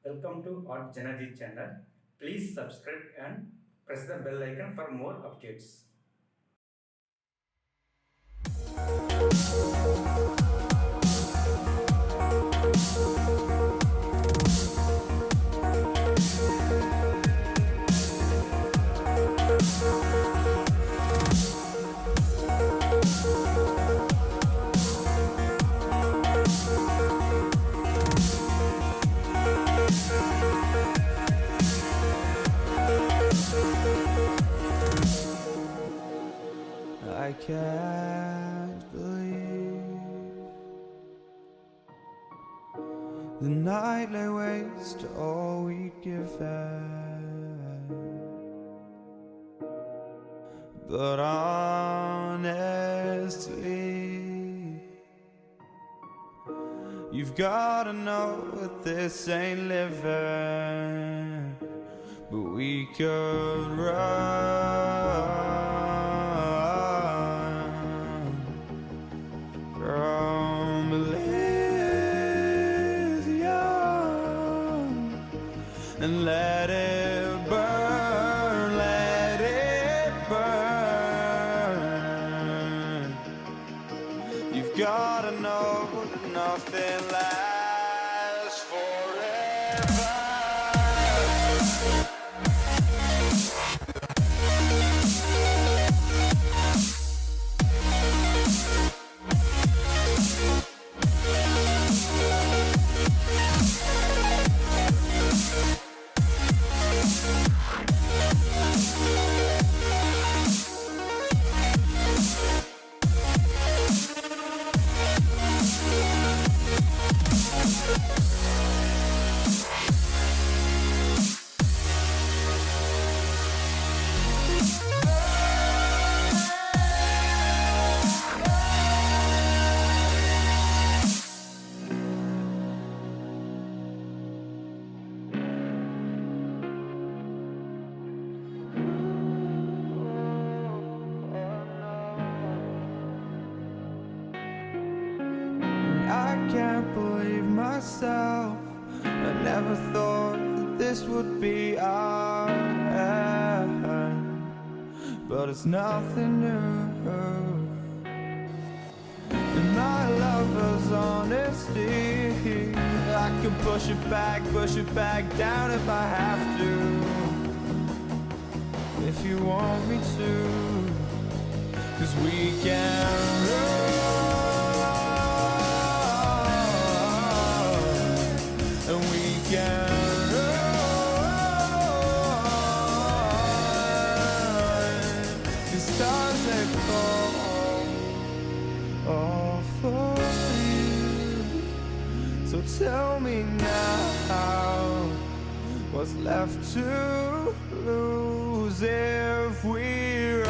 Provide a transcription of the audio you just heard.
Welcome to JanaG channel. Please subscribe and press the bell icon for more updates. I can't believe the night lay waste to all we'd given. But honestly, you've gotta know that this ain't living. But we could run from Elysium and let it burn, let it burn. You've gotta know that nothing lasts forever. I can't believe myself. I never thought that this would be our end, but it's nothing new. And my lover's honesty, I can push it back down if I have to. If you want me to, 'cause we can run. And we can run. The stars they fall all for you. So tell me now, what's left to lose if we